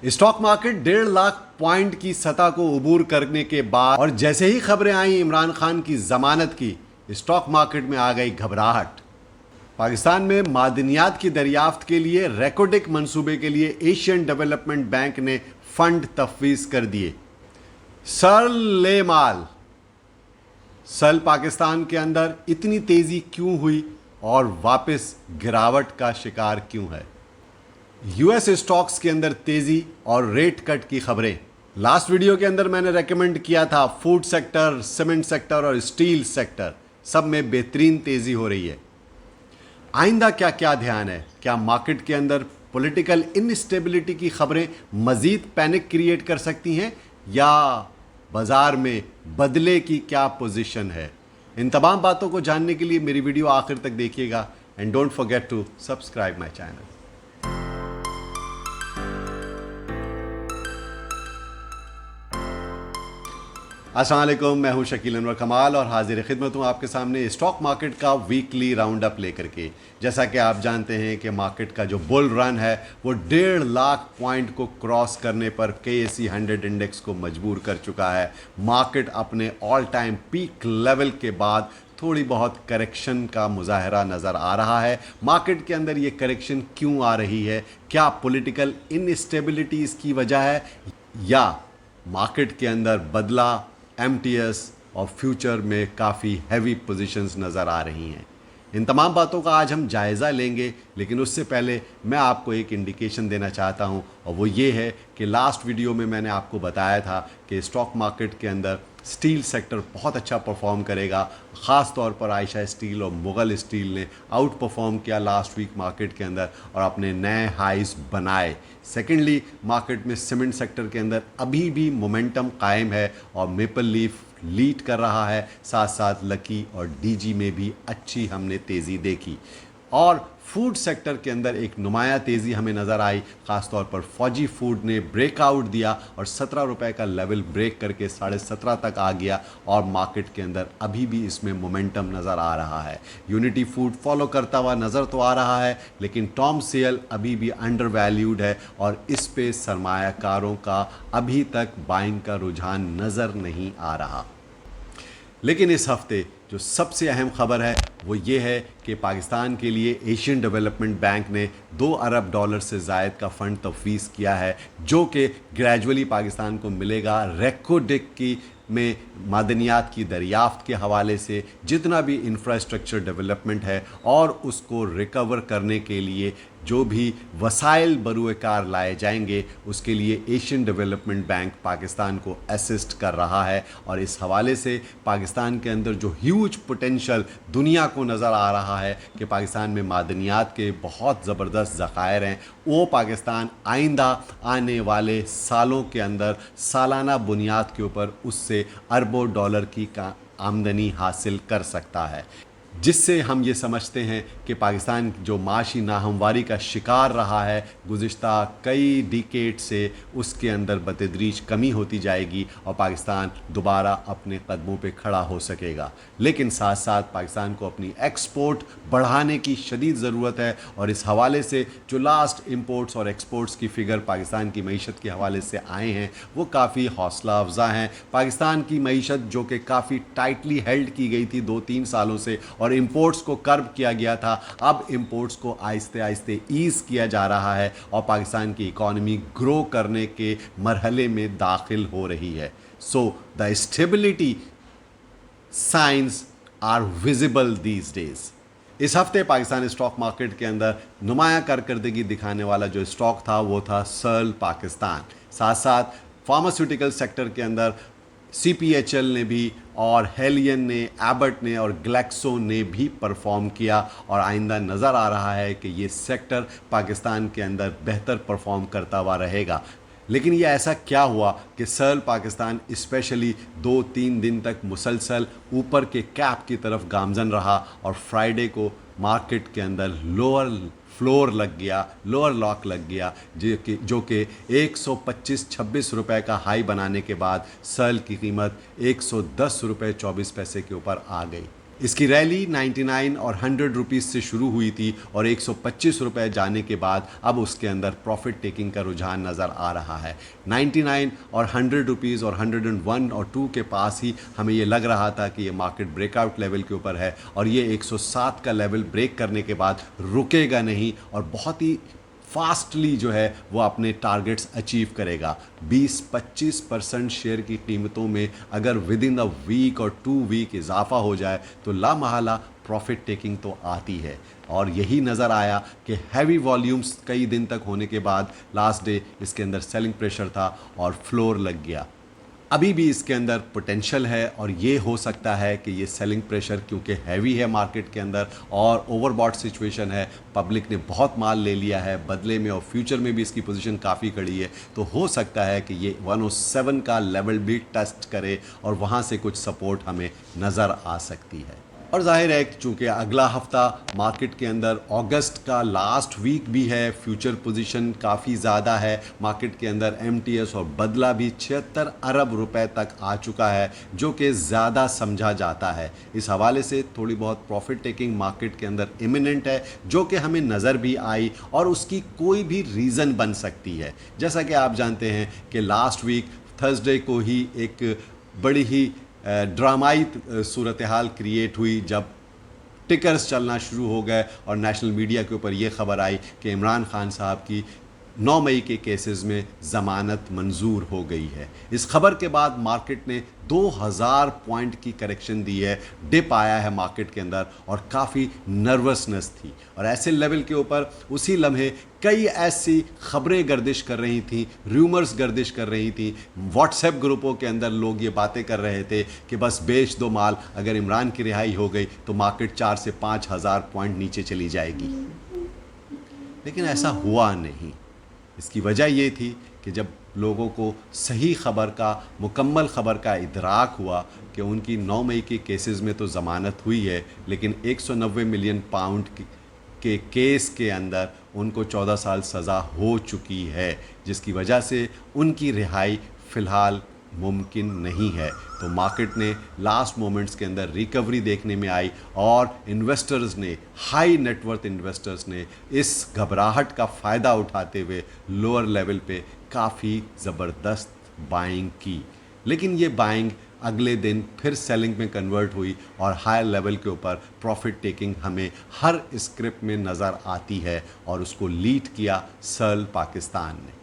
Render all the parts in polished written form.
Stock market 1.5 lakh point की सतह को अबूर करने के बाद और जैसे ही खबरें आई इमरान खान की जमानत की, स्टॉक मार्केट में आ गई घबराहट। पाकिस्तान में मादनियात की दरियाफ्त के लिए रेकोडिक मंसूबे के लिए एशियन डेवलपमेंट बैंक ने फंड तफवीज कर दिए। सरल माल सल पाकिस्तान के अंदर इतनी तेजी क्यों हुई और वापस गिरावट का शिकार क्यों है? यूएस स्टॉक्स के अंदर तेजी और रेट कट की खबरें। लास्ट वीडियो के अंदर मैंने रेकमेंड किया था फूड सेक्टर, सीमेंट सेक्टर और स्टील सेक्टर, सब में बेहतरीन तेजी हो रही है। आइंदा क्या क्या ध्यान है? क्या मार्केट के अंदर पॉलिटिकल इनस्टेबिलिटी की खबरें मजीद पैनिक क्रिएट कर सकती हैं या बाजार में बदले की क्या पोजीशन है? इन तमाम बातों को जानने के लिए मेरी वीडियो आखिर तक देखिएगा and don't forget to subscribe my channel. अस्सलाम वालेकुम, मैं हूं शकील अनवर कमाल और हाजिर खिदमत हूं आपके सामने स्टॉक मार्केट का वीकली राउंड अप लेकर के। जैसा कि आप जानते हैं कि मार्केट का जो बुल रन है वो 1.5 लाख पॉइंट को क्रॉस करने पर KSE 100 इंडेक्स को मजबूर कर चुका है। मार्केट अपने ऑल टाइम पीक लेवल के बाद थोड़ी बहुत करेक्शन का मुजाहरा नज़र आ रहा है। मार्केट के अंदर ये करेक्शन क्यों आ रही है? क्या पॉलिटिकल इनस्टेबिलिटी इसकी वजह है या मार्केट के अंदर बदला MTS और फ्यूचर में काफ़ी हैवी पोजीशंस नज़र आ रही हैं? इन तमाम बातों का आज हम जायज़ा लेंगे, लेकिन उससे पहले मैं आपको एक इंडिकेशन देना चाहता हूं और वो ये है कि लास्ट वीडियो में मैंने आपको बताया था कि स्टॉक मार्केट के अंदर स्टील सेक्टर बहुत अच्छा परफॉर्म करेगा। ख़ास तौर पर आयशा स्टील और मुग़ल स्टील ने आउट परफॉर्म किया लास्ट वीक मार्केट के अंदर और अपने नए हाइस बनाए। सेकेंडली, मार्केट में सीमेंट सेक्टर के अंदर अभी भी मोमेंटम कायम है और मेपल लीफ लीड कर रहा है। साथ साथ लकी और DG में भी अच्छी हमने तेज़ी देखी और फूड सेक्टर के अंदर एक नुमाया तेज़ी हमें नज़र आई। ख़ास तौर पर फौजी फूड ने ब्रेकआउट दिया और 17 रुपए का लेवल ब्रेक करके 17.5 तक आ गया और मार्केट के अंदर अभी भी इसमें मोमेंटम नज़र आ रहा है। यूनिटी फूड फॉलो करता हुआ नज़र तो आ रहा है, लेकिन टॉम सेल अभी भी अंडर वैल्यूड है और इस पे सरमायाकारों का अभी तक बाइंग का रुझान नज़र नहीं आ रहा। लेकिन इस हफ्ते जो सबसे अहम खबर है वो ये है कि पाकिस्तान के लिए एशियन डेवलपमेंट बैंक ने $2 अरब से ज़ायद का फ़ंड तफवीज़ किया है, जो कि ग्रेजुअली पाकिस्तान को मिलेगा। रेकोडिक की में मादनियात की दरियाफ्त के हवाले से जितना भी इंफ्रास्ट्रक्चर डेवलपमेंट है और उसको रिकवर करने के लिए जो भी वसाइल बरूएकार लाए जाएंगे, उसके लिए एशियन डेवलपमेंट बैंक पाकिस्तान को असिस्ट कर रहा है। और इस हवाले से पाकिस्तान के अंदर जो ह्यूज पोटेंशियल दुनिया को नज़र आ रहा है कि पाकिस्तान में मादनियात के बहुत ज़बरदस्त ज़खायर हैं, वो पाकिस्तान आइंदा आने वाले सालों के अंदर सालाना बुनियाद के ऊपर उससे अरबों डॉलर की आमदनी हासिल कर सकता है, जिससे हम ये समझते हैं कि पाकिस्तान जो माशी नाहमवारी का शिकार रहा है गुज़िश्ता कई डिकेड से, उसके अंदर बतदरीज कमी होती जाएगी और पाकिस्तान दोबारा अपने कदमों पे खड़ा हो सकेगा। लेकिन साथ साथ पाकिस्तान को अपनी एक्सपोर्ट बढ़ाने की शदीद ज़रूरत है और इस हवाले से जो लास्ट इंपोर्ट्स और एक्सपोर्ट्स की फ़िगर पाकिस्तान की मईशत के हवाले से आए हैं वो काफ़ी हौसला अफजा हैं। पाकिस्तान की मईशत जो कि काफ़ी टाइटली हेल्ड की गई थी 2-3 सालों से और इंपोर्ट्स को कर्ब किया गया था, अब इंपोर्ट्स को आहिस्ते आहिस्ते ईज़ किया जा रहा है और पाकिस्तान की इकॉनमी ग्रो करने के मरहले में दाखिल हो रही है। So the stability science are visible these days. इस हफ्ते पाकिस्तान स्टॉक मार्केट के अंदर नुमाया कारकर्दगी दिखाने वाला जो स्टॉक था वो था सर्ल पाकिस्तान। साथ साथ फार्मास्यूटिकल सेक्टर के अंदर CPHL ने भी और हेलियन ने, एबट ने और ग्लैक्सो ने भी परफॉर्म किया और आइंदा नज़र आ रहा है कि ये सेक्टर पाकिस्तान के अंदर बेहतर परफॉर्म करता हुआ रहेगा। लेकिन ये ऐसा क्या हुआ कि सर्ल पाकिस्तान स्पेशली 2-3 दिन तक मुसलसल ऊपर के कैप की तरफ गामजन रहा और फ्राइडे को मार्केट के अंदर लोअर फ्लोर लग गया, लोअर लॉक लग गया, जो कि 125-26 रुपए का हाई बनाने के बाद सर्ल की कीमत 110 रुपये 24 पैसे के ऊपर आ गई। इसकी रैली 99 और 100 रुपीस से शुरू हुई थी और 125 रुपए जाने के बाद अब उसके अंदर प्रॉफिट टेकिंग का रुझान नज़र आ रहा है। 99 और 100 रुपीस और 101 और 2 के पास ही हमें ये लग रहा था कि ये मार्केट ब्रेकआउट लेवल के ऊपर है और ये 107 का लेवल ब्रेक करने के बाद रुकेगा नहीं और बहुत ही फास्टली जो है वो अपने टारगेट्स अचीव करेगा। 20-25% शेयर की कीमतों में अगर विद इन अ वीक और 2 वीक इजाफा हो जाए तो लामहला प्रॉफिट टेकिंग तो आती है। और यही नज़र आया कि हैवी वॉल्यूम्स कई दिन तक होने के बाद लास्ट डे इसके अंदर सेलिंग प्रेशर था और फ्लोर लग गया। अभी भी इसके अंदर पोटेंशियल है और ये हो सकता है कि ये सेलिंग प्रेशर क्योंकि हैवी है मार्केट के अंदर और ओवरबॉट सिचुएशन है, पब्लिक ने बहुत माल ले लिया है बदले में और फ्यूचर में भी इसकी पोजीशन काफ़ी खड़ी है, तो हो सकता है कि ये 107 का लेवल भी टेस्ट करे और वहाँ से कुछ सपोर्ट हमें नज़र आ सकती है। और जाहिर है कि चूँकि अगला हफ्ता मार्केट के अंदर अगस्त का लास्ट वीक भी है, फ्यूचर पोजीशन काफ़ी ज़्यादा है मार्केट के अंदर। MTS और बदला भी 76 अरब रुपए तक आ चुका है जो कि ज़्यादा समझा जाता है। इस हवाले से थोड़ी बहुत प्रॉफिट टेकिंग मार्केट के अंदर इमिनेंट है जो कि हमें नज़र भी आई और उसकी कोई भी रीज़न बन सकती है। जैसा कि आप जानते हैं कि लास्ट वीक थर्सडे को ही एक बड़ी ही ड्रामाई सूरत हाल क्रिएट हुई जब टिकर्स चलना शुरू हो गए और नेशनल मीडिया के ऊपर ये ख़बर आई कि इमरान खान साहब की 9 मई के केसेस में ज़मानत मंजूर हो गई है। इस खबर के बाद मार्केट ने 2000 पॉइंट की करेक्शन दी है, डिप आया है मार्केट के अंदर और काफ़ी नर्वसनेस थी। और ऐसे लेवल के ऊपर उसी लम्हे कई ऐसी खबरें गर्दिश कर रही थी, र्यूमर्स गर्दिश कर रही थी, व्हाट्सएप ग्रुपों के अंदर लोग ये बातें कर रहे थे कि बस बेच दो माल, अगर इमरान की रिहाई हो गई तो मार्केट 4 से 5 हज़ार पॉइंट नीचे चली जाएगी। लेकिन ऐसा हुआ नहीं। इसकी वजह ये थी कि जब लोगों को सही खबर का, मुकम्मल खबर का इदराक हुआ कि उनकी 9 मई के केसेस में तो ज़मानत हुई है लेकिन 190 मिलियन पाउंड के केस के अंदर उनको 14 साल सज़ा हो चुकी है, जिसकी वजह से उनकी रिहाई फ़िलहाल मुमकिन नहीं है। तो मार्केट ने लास्ट मोमेंट्स के अंदर रिकवरी देखने में आई और इन्वेस्टर्स ने, हाई नेटवर्थ इन्वेस्टर्स ने इस घबराहट का फ़ायदा उठाते हुए लोअर लेवल पे काफ़ी ज़बरदस्त बाइंग की। लेकिन ये बाइंग अगले दिन फिर सेलिंग में कन्वर्ट हुई और हाई लेवल के ऊपर प्रॉफिट टेकिंग हमें हर स्क्रिप्ट में नज़र आती है और उसको लीड किया सर्ल पाकिस्तान ने।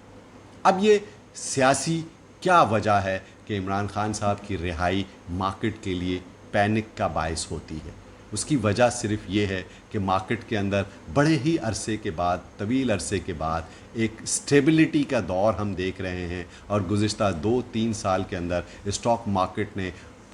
अब ये सियासी क्या वजह है कि इमरान खान साहब की रिहाई मार्केट के लिए पैनिक का बायस होती है? उसकी वजह सिर्फ ये है कि मार्केट के अंदर बड़े ही अरसे के बाद, तवील अरसे के बाद एक स्टेबिलिटी का दौर हम देख रहे हैं और गुज़िश्ता 2-3 साल के अंदर स्टॉक मार्केट ने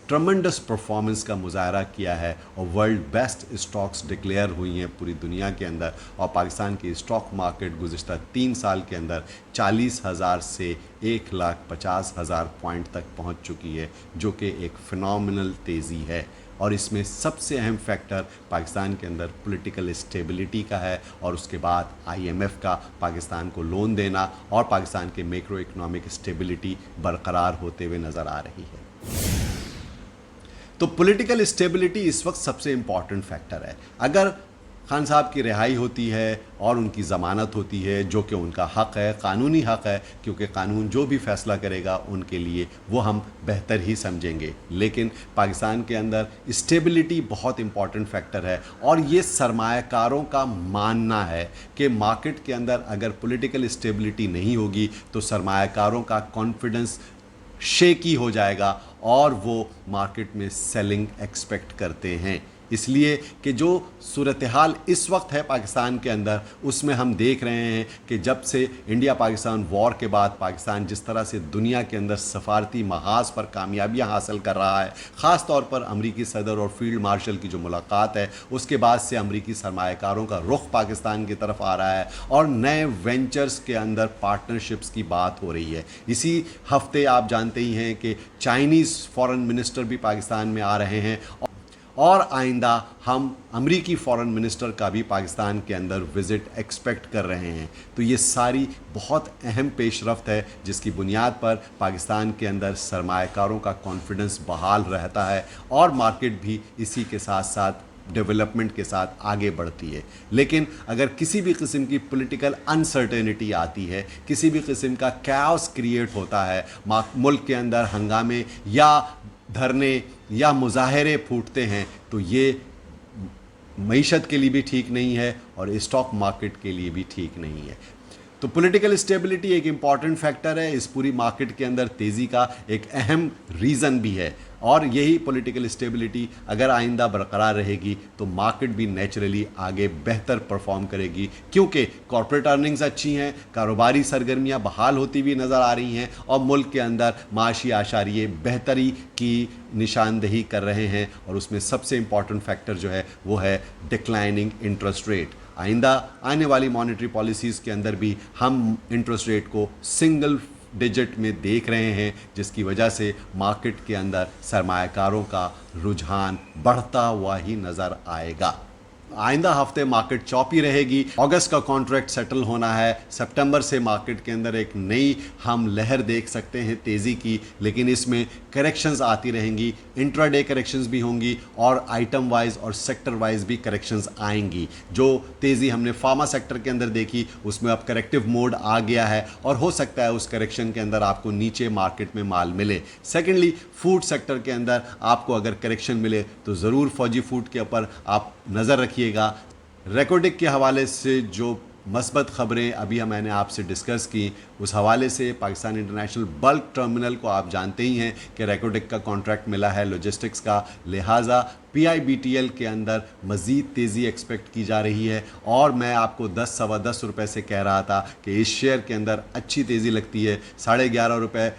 ट्रमेंडस परफॉर्मेंस का मुजाहरा किया है और वर्ल्ड बेस्ट स्टॉक्स डिक्लेयर हुई हैं पूरी दुनिया के अंदर। और पाकिस्तान की स्टॉक मार्केट गुज़िश्ता 3 साल के अंदर 40,000 से 1,50,000 पॉइंट तक पहुंच चुकी है, जो कि एक फ़िनोमिनल तेज़ी है। और इसमें सबसे अहम फैक्टर पाकिस्तान के अंदर पॉलिटिकल स्टेबिलिटी का है और उसके बाद IMF का पाकिस्तान को लोन देना और पाकिस्तान के मैक्रो इकोनॉमिक स्टेबिलिटी बरकरार होते हुए नज़र आ रही है। तो पॉलिटिकल स्टेबिलिटी इस वक्त सबसे इम्पॉर्टेंट फैक्टर है। अगर खान साहब की रिहाई होती है और उनकी ज़मानत होती है, जो कि उनका हक़ है, कानूनी हक़ है, क्योंकि कानून जो भी फ़ैसला करेगा उनके लिए वो हम बेहतर ही समझेंगे। लेकिन पाकिस्तान के अंदर स्टेबिलिटी बहुत इम्पॉर्टेंट फैक्टर है और ये सरमायाकारों का मानना है कि मार्केट के अंदर अगर पॉलिटिकल स्टेबिलिटी नहीं होगी तो सरमायाकारों का कॉन्फिडेंस शेकी हो जाएगा और वो मार्केट में सेलिंग एक्सपेक्ट करते हैं। इसलिए कि जो सूरत हाल इस वक्त है पाकिस्तान के अंदर, उसमें हम देख रहे हैं कि जब से इंडिया पाकिस्तान वॉर के बाद पाकिस्तान जिस तरह से दुनिया के अंदर सफारती महाज पर कामयाबियां हासिल कर रहा है, ख़ास तौर पर अमरीकी सदर और फील्ड मार्शल की जो मुलाकात है उसके बाद से अमरीकी सरमायाकारों का रुख पाकिस्तान की तरफ आ रहा है और नए वेंचर्स के अंदर पार्टनरशिप्स की बात हो रही है। इसी हफ्ते आप जानते ही हैं कि चाइनीज़ फॉरेन मिनिस्टर भी पाकिस्तान में आ रहे हैं اور آئندہ ہم امریکی فورن منسٹر کا بھی پاکستان کے اندر وزٹ ایکسپیکٹ کر رہے ہیں. تو یہ ساری بہت اہم پیش رفت ہے جس کی بنیاد پر پاکستان کے اندر سرمایہ کاروں کا کانفیڈنس بحال رہتا ہے اور مارکیٹ بھی اسی کے ساتھ ساتھ ڈیولپمنٹ کے ساتھ آگے بڑھتی ہے. لیکن اگر کسی بھی قسم کی پولیٹیکل انسرٹینٹی آتی ہے, کسی بھی قسم کا کیاؤس کریٹ ہوتا ہے, ملک کے اندر ہنگامے یا دھرنے یا مظاہرے پھوٹتے ہیں, تو یہ معیشت کے لیے بھی ٹھیک نہیں ہے اور اسٹاک مارکیٹ کے لیے بھی ٹھیک نہیں ہے. تو پولیٹیکل اسٹیبلٹی ایک امپورٹنٹ فیکٹر ہے اس پوری مارکیٹ کے اندر تیزی کا ایک اہم ریزن بھی ہے, اور یہی پولیٹیکل اسٹیبلٹی اگر آئندہ برقرار رہے گی تو مارکیٹ بھی نیچرلی آگے بہتر پرفارم کرے گی, کیونکہ کارپوریٹ ارننگز اچھی ہیں, کاروباری سرگرمیاں بحال ہوتی ہوئی نظر آ رہی ہیں اور ملک کے اندر معاشی اعشاریے بہتری کی نشاندہی کر رہے ہیں, اور اس میں سب سے امپورٹنٹ فیکٹر جو ہے وہ ہے ڈکلائننگ انٹرسٹ ریٹ. آئندہ آنے والی مانیٹری پالیسیز کے اندر بھی ہم انٹرسٹ ریٹ کو سنگل ڈیجٹ میں دیکھ رہے ہیں, جس کی وجہ سے مارکیٹ کے اندر سرمایہ کاروں کا رجحان بڑھتا ہوا ہی نظر آئے گا. آئندہ ہفتے مارکیٹ چوپی رہے گی. اگست کا کانٹریکٹ سیٹل ہونا ہے, سپٹمبر سے مارکیٹ کے اندر ایک نئی ہم لہر دیکھ سکتے ہیں تیزی کی, لیکن اس میں کریکشنز آتی رہیں گی, انٹرا ڈے کریکشنز بھی ہوں گی اور آئٹم وائز اور سیکٹر وائز بھی کریکشنز آئیں گی. جو تیزی ہم نے فارما سیکٹر کے اندر دیکھی اس میں اب کریکٹیو موڈ آ گیا ہے اور ہو سکتا ہے اس کریکشن کے اندر آپ کو نیچے مارکیٹ میں مال ملے. سیکنڈلی فوڈ سیکٹر کے اندر آپ کو اگر کریکشن ملے تو ضرور فوجی فوڈ کے اوپر آپ نظر رکھیے گا. ریکوڈک کے حوالے سے جو مثبت خبریں ابھی میں نے آپ سے ڈسکس کی, اس حوالے سے پاکستان انٹرنیشنل بلک ٹرمینل کو آپ جانتے ہی ہیں کہ ریکوڈک کا کانٹریکٹ ملا ہے لاجسٹکس کا, لہٰذا پی آئی بی ٹی ایل کے اندر مزید تیزی ایکسپیکٹ کی جا رہی ہے. اور میں آپ کو 10 روپے سے کہہ رہا تھا کہ اس شیئر کے اندر اچھی تیزی لگتی ہے. 11.5 روپے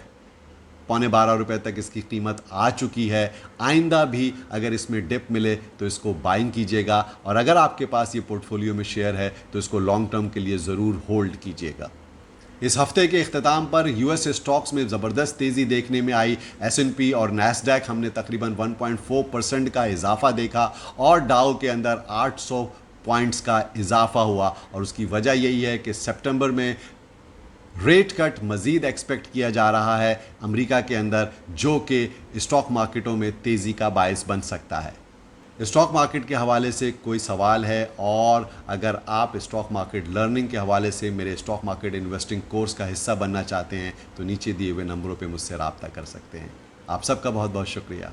12 روپے تک اس کی قیمت آ چکی ہے. آئندہ بھی اگر اس میں ڈپ ملے تو اس کو بائنگ کیجیے گا, اور اگر آپ کے پاس یہ پورٹ فولیو میں شیئر ہے تو اس کو لانگ ٹرم کے لیے ضرور ہولڈ کیجیے گا. اس ہفتے کے اختتام پر یو ایس اسٹاکس میں زبردست تیزی دیکھنے میں آئی. ایس این پی اور نیسڈیک ہم نے تقریباً 1.4% کا اضافہ دیکھا, اور ڈاؤ کے اندر 800 پوائنٹس کا اضافہ ہوا, اور اس کی وجہ یہی ہے کہ سپٹمبر میں ریٹ کٹ مزید ایکسپیکٹ کیا جا رہا ہے امریکہ کے اندر, جو کہ اسٹاک مارکیٹوں میں تیزی کا باعث بن سکتا ہے. اسٹاک مارکیٹ کے حوالے سے کوئی سوال ہے, اور اگر آپ اسٹاک مارکیٹ لرننگ کے حوالے سے میرے اسٹاک مارکیٹ انویسٹنگ کورس کا حصہ بننا چاہتے ہیں تو نیچے دیے ہوئے نمبروں پہ مجھ سے رابطہ کر سکتے ہیں. آپ سب کا بہت بہت شکریہ.